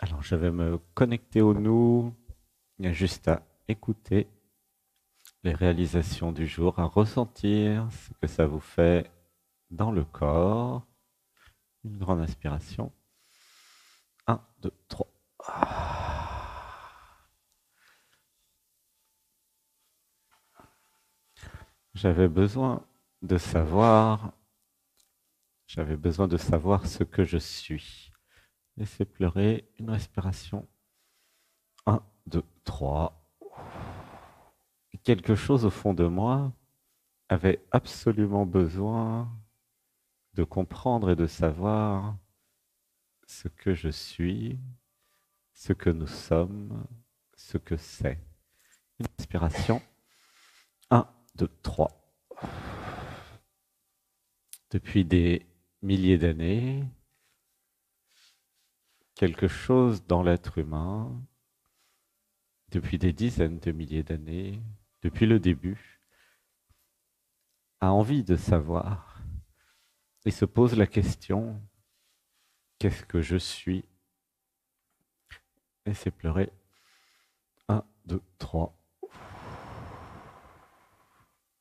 Alors, je vais me connecter au nous. Il y a juste à écouter les réalisations du jour, à ressentir ce que ça vous fait dans le corps. Une grande inspiration. Un, 2, 3. J'avais besoin de savoir, j'avais besoin de savoir ce que je suis. Laissez pleurer une respiration. Un, 2, 3. Quelque chose au fond de moi avait absolument besoin de comprendre et de savoir ce que je suis, ce que nous sommes, ce que c'est. Une inspiration. Un, 2, 3. Depuis des milliers d'années, quelque chose dans l'être humain, depuis des dizaines de milliers d'années, depuis le début, a envie de savoir et se pose la question, qu'est-ce que je suis? Laissez pleurer. Un, 2, 3.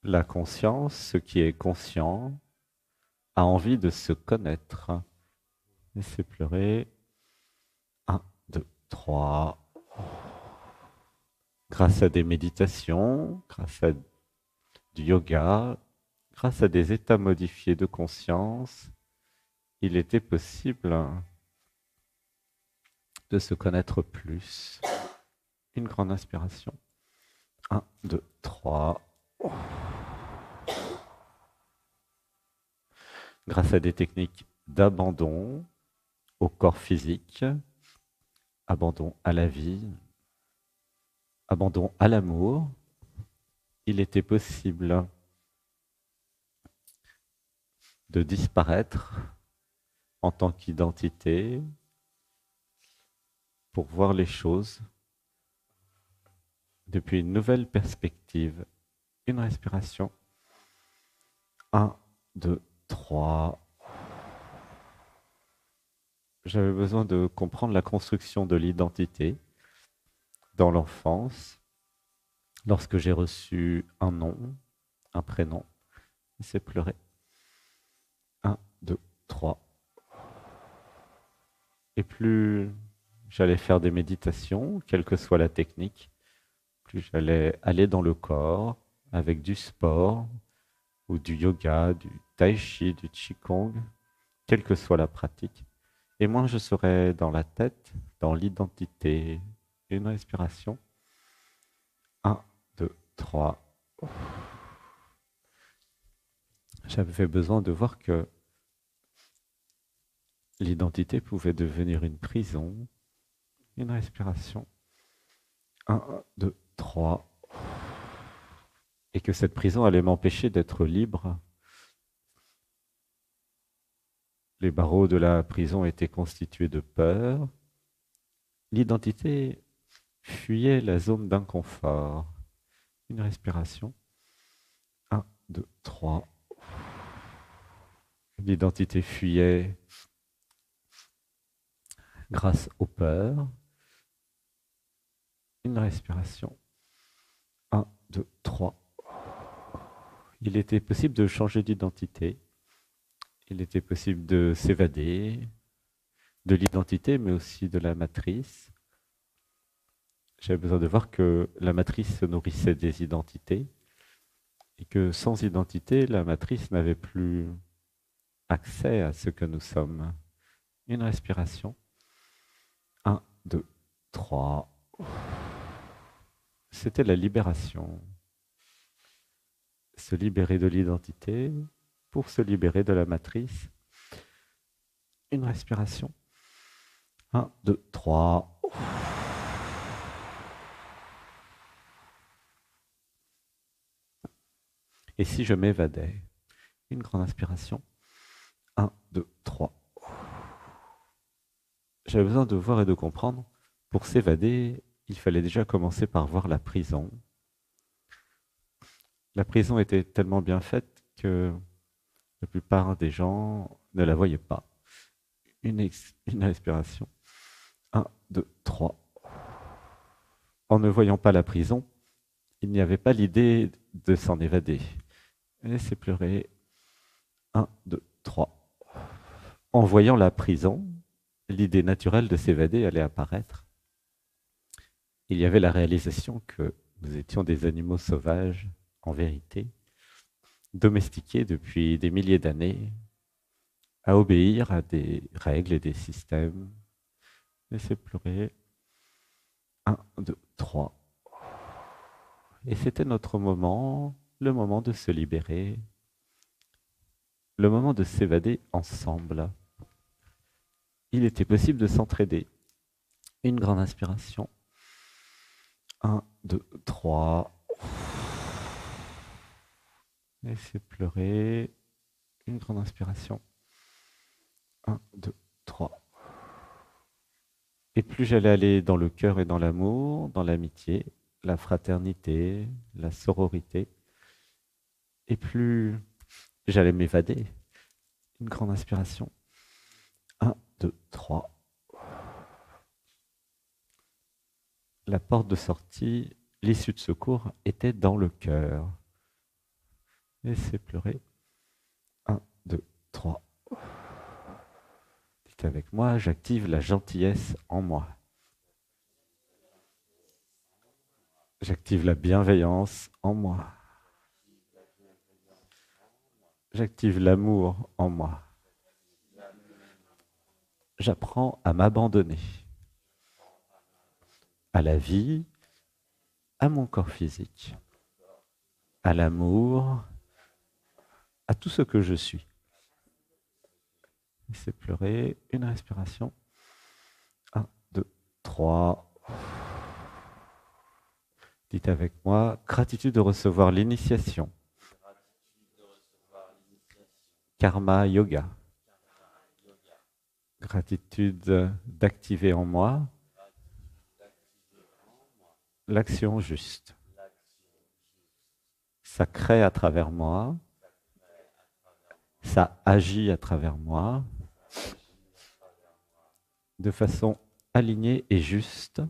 La conscience, ce qui est conscient, a envie de se connaître. Laissez pleurer. Un, 2, 3. Grâce à des méditations, grâce à du yoga, grâce à des états modifiés de conscience, il était possible de se connaître plus. Une grande inspiration. Un, 2, 3. Grâce à des techniques d'abandon au corps physique, abandon à la vie, abandon à l'amour, il était possible de disparaître en tant qu'identité pour voir les choses depuis une nouvelle perspective. Une respiration. Un, 2, 3. J'avais besoin de comprendre la construction de l'identité dans l'enfance, lorsque j'ai reçu un nom, un prénom. C'est pleurer. Un, 2, 3. Et plus j'allais faire des méditations, quelle que soit la technique, plus j'allais aller dans le corps avec du sport ou du yoga, du tai chi, du qigong, quelle que soit la pratique, et moins je serais dans la tête, dans l'identité. Une respiration. Un, 2, 3. J'avais besoin de voir que l'identité pouvait devenir une prison. Une respiration. Un, 2, 3. Et que cette prison allait m'empêcher d'être libre. Les barreaux de la prison étaient constitués de peur. L'identité fuyait la zone d'inconfort. Une respiration. Un, 2, 3. L'identité fuyait grâce aux peurs. Une respiration. Un, 2, 3. Il était possible de changer d'identité. Il était possible de s'évader de l'identité, mais aussi de la matrice. J'avais besoin de voir que la matrice se nourrissait des identités et que sans identité, la matrice n'avait plus accès à ce que nous sommes. Une respiration. Un, 2, 3. C'était la libération. Se libérer de l'identité pour se libérer de la matrice. Une respiration. Un, 2, 3. Et si je m'évadais? Une grande inspiration. Un, 2, 3. J'avais besoin de voir et de comprendre. Pour s'évader, il fallait déjà commencer par voir la prison. La prison était tellement bien faite que la plupart des gens ne la voyaient pas. Une respiration. Un, 2, en ne voyant pas la prison, il n'y avait pas l'idée de s'en évader. Laissez pleurer. 1, 2, 3. En voyant la prison, l'idée naturelle de s'évader allait apparaître. Il y avait la réalisation que nous étions des animaux sauvages, en vérité, domestiqués depuis des milliers d'années, à obéir à des règles et des systèmes. Laissez pleurer. 1, 2, 3. Et c'était notre moment, le moment de se libérer, le moment de s'évader ensemble. Il était possible de s'entraider. Une grande inspiration. 1, 2, 3. Laissez pleurer. Une grande inspiration. 1, 2, 3. Et plus j'allais aller dans le cœur et dans l'amour, dans l'amitié, la fraternité, la sororité, et plus j'allais m'évader. Une grande inspiration. 1, 2, 3. La porte de sortie, l'issue de secours était dans le cœur. Laissez pleurer. 1, 2, 3. Dites avec moi, j'active la gentillesse en moi. J'active la bienveillance en moi. J'active l'amour en moi. J'apprends à m'abandonner à la vie, à mon corps physique, à l'amour, à tout ce que je suis. Laissez pleurer. Une respiration. 1, 2, 3. Dites avec moi, gratitude de recevoir l'initiation. Karma Yoga. Gratitude d'activer en moi l'action juste. Ça crée à travers moi, ça agit à travers moi de façon alignée et juste.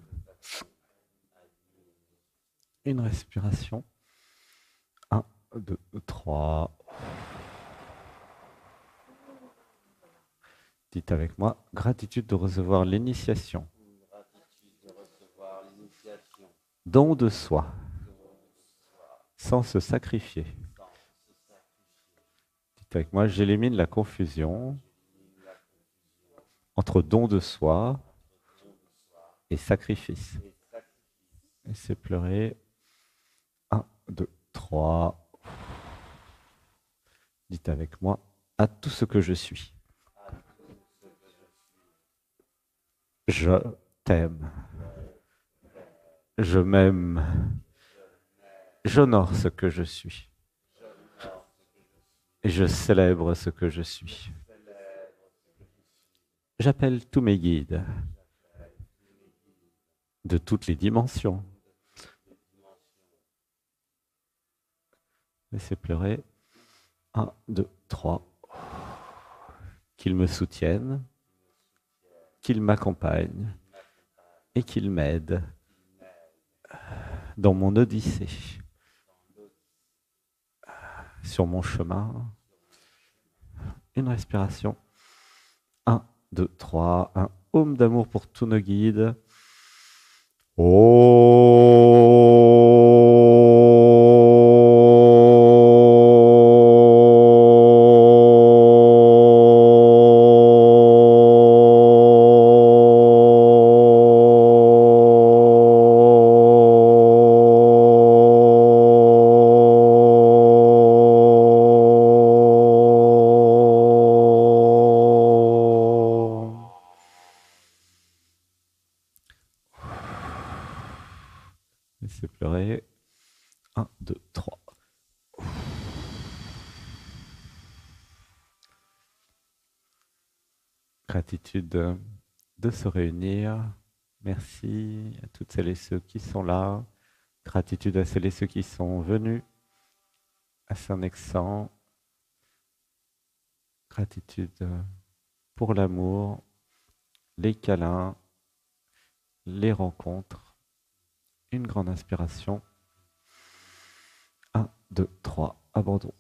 Une respiration. 1, 2, 3. Dites avec moi, gratitude de recevoir l'initiation. Don de soi, sans se sacrifier. Dites avec moi, j'élimine la confusion entre don de soi et sacrifice. Laissez pleurer. 1, 2, 3. Dites avec moi, à tout ce que je suis. Je t'aime. Je m'aime. J'honore ce que je suis. Et je célèbre ce que je suis. J'appelle tous mes guides de toutes les dimensions. Laissez pleurer. 1, 2, 3. Qu'ils me soutiennent, qu'ils m'accompagnent et qu'ils m'aident dans mon odyssée, sur mon chemin. Une respiration. 1, 2, 3. Un home d'amour pour tous nos guides. Laissez pleurer. 1, 2, 3. Gratitude de se réunir. Merci à toutes celles et ceux qui sont là. Gratitude à celles et ceux qui sont venus à Saint-Nexan. Gratitude pour l'amour, les câlins, les rencontres Une grande inspiration. 1, 2, 3, abandon.